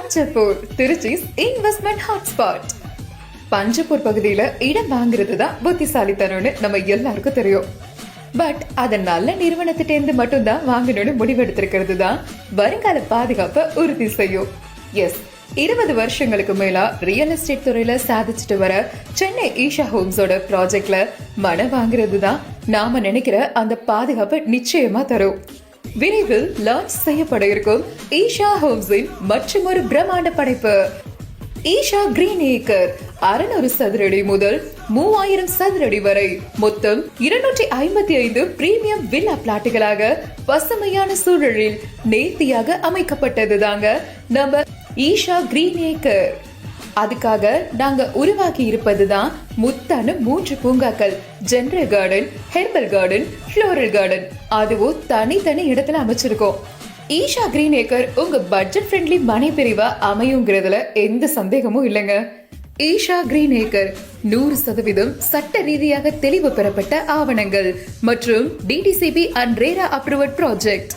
Panjappur, Trichy's investment hotspot. Panjappur பகுதியில இடம் வாங்குறது தான் புத்திசாலித்தனம்னு நம்ம எல்லாருக்கும் தெரியும். பட் அத நல்ல நிறுவனத்திட்டேந்து மட்டும்தான் வாங்கணும்னு முடிவெடுத்திருக்கிறது தான் வருங்கால பாதுகாப்பை உறுதி செய்யும். எஸ், 20 வருஷங்களுக்கு மேலா ரியல் எஸ்டேட் துறையில சாதிச்சுட்டு வர சென்னை ஈஷா ஹோம்ஸோட ப்ராஜெக்ட்ல மன வாங்குறது தான் நாம நினைக்கிற அந்த பாதுகாப்பை நிச்சயமா தரும். விரைவில் லான்ச் செய்யப்பட இருக்கும் ஈஷா ஹோம்ஸின் மற்றொரு பிரம்மாண்ட படைப்பு ஈஷா கிரீன் ஏக்கர். 600 சதுரடி முதல் 3000 சதுரடி வரை மொத்தம் 255 பிரீமியம் வில்லா பிளாட்டுகளாக பசுமையான சூழலில் நேர்த்தியாக அமைக்கப்பட்டது தாங்க நம்ம ஈஷா கிரீன் ஏக்கர். அதுக்காக நாங்க உருவாக்கி இருப்பதுதான் முத்தான 3 பூங்காக்கள், general garden, herbal garden, floral garden. அதுவும் தனித்தனி இடத்துல அமைச்சிருக்கோம். ஈஷா கிரீன் ஏக்கர் உங்க பட்ஜெட் ஃப்ரெண்ட்லி மனை பிரிவா அமையுங்கிறதுல எந்த சந்தேகமும் இல்லைங்க. ஈஷா கிரீன் ஏக்கர் 100% சட்ட ரீதியாக தெளிவு பெறப்பட்ட ஆவணங்கள் மற்றும் டிடிசிபி அண்ட் ரேரா அப்ரூவட் ப்ராஜெக்ட்.